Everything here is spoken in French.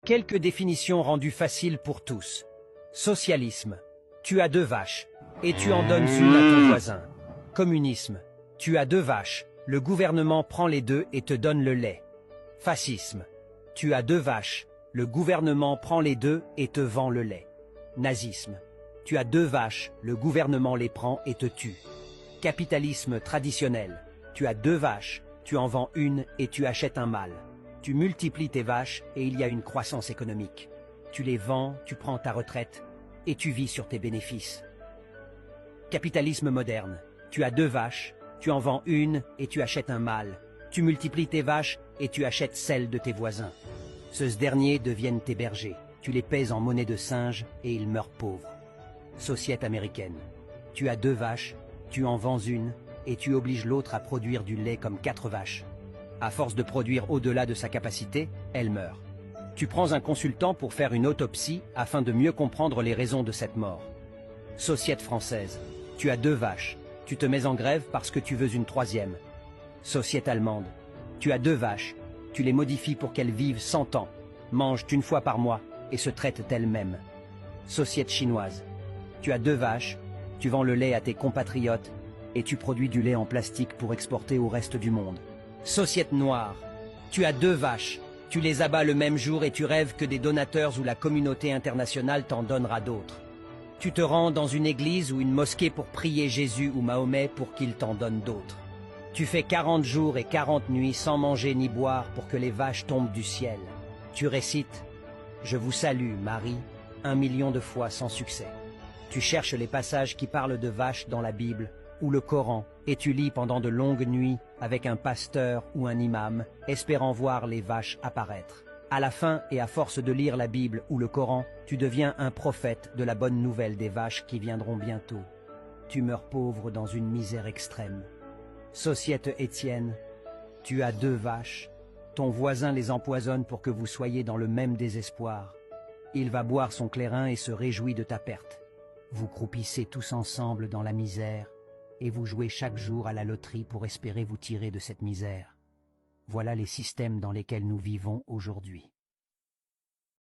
Quelques définitions rendues faciles pour tous. Socialisme. Tu as 2 vaches, et tu en donnes une à ton voisin. Communisme. Tu as 2 vaches, le gouvernement prend les 2 et te donne le lait. Fascisme. Tu as 2 vaches, le gouvernement prend les 2 et te vend le lait. Nazisme. Tu as 2 vaches, le gouvernement les prend et te tue. Capitalisme traditionnel. Tu as 2 vaches, tu en vends une et tu achètes un mâle. Tu multiplies tes vaches et il y a une croissance économique. Tu les vends, tu prends ta retraite et tu vis sur tes bénéfices. Capitalisme moderne. Tu as 2 vaches, tu en vends une et tu achètes un mâle. Tu multiplies tes vaches et tu achètes celles de tes voisins. Ceux derniers deviennent tes bergers. Tu les paies en monnaie de singe et ils meurent pauvres. Société américaine. Tu as 2 vaches, tu en vends une et tu obliges l'autre à produire du lait comme 4 vaches. À force de produire au-delà de sa capacité, elle meurt. Tu prends un consultant pour faire une autopsie afin de mieux comprendre les raisons de cette mort. Société française. Tu as 2 vaches. Tu te mets en grève parce que tu veux une 3e. Société allemande. Tu as 2 vaches. Tu les modifies pour qu'elles vivent 100 ans, mangent une fois par mois et se traitent elles-mêmes. Société chinoise. Tu as 2 vaches. Tu vends le lait à tes compatriotes et tu produis du lait en plastique pour exporter au reste du monde. Société noire. Tu as 2 vaches. Tu les abats le même jour et tu rêves que des donateurs ou la communauté internationale t'en donnera d'autres. Tu te rends dans une église ou une mosquée pour prier Jésus ou Mahomet pour qu'il t'en donne d'autres. Tu fais 40 jours et 40 nuits sans manger ni boire pour que les vaches tombent du ciel. Tu récites « Je vous salue, Marie » 1 million de fois sans succès. Tu cherches les passages qui parlent de vaches dans la Bible ou le Coran et tu lis pendant de longues nuits avec un pasteur ou un imam, espérant voir les vaches apparaître. À la fin et à force de lire la Bible ou le Coran, tu deviens un prophète de la bonne nouvelle des vaches qui viendront bientôt. Tu meurs pauvre dans une misère extrême. Société Étienne, tu as 2 vaches. Ton voisin les empoisonne pour que vous soyez dans le même désespoir. Il va boire son clairin et se réjouit de ta perte. Vous croupissez tous ensemble dans la misère et vous jouez chaque jour à la loterie pour espérer vous tirer de cette misère. Voilà les systèmes dans lesquels nous vivons aujourd'hui.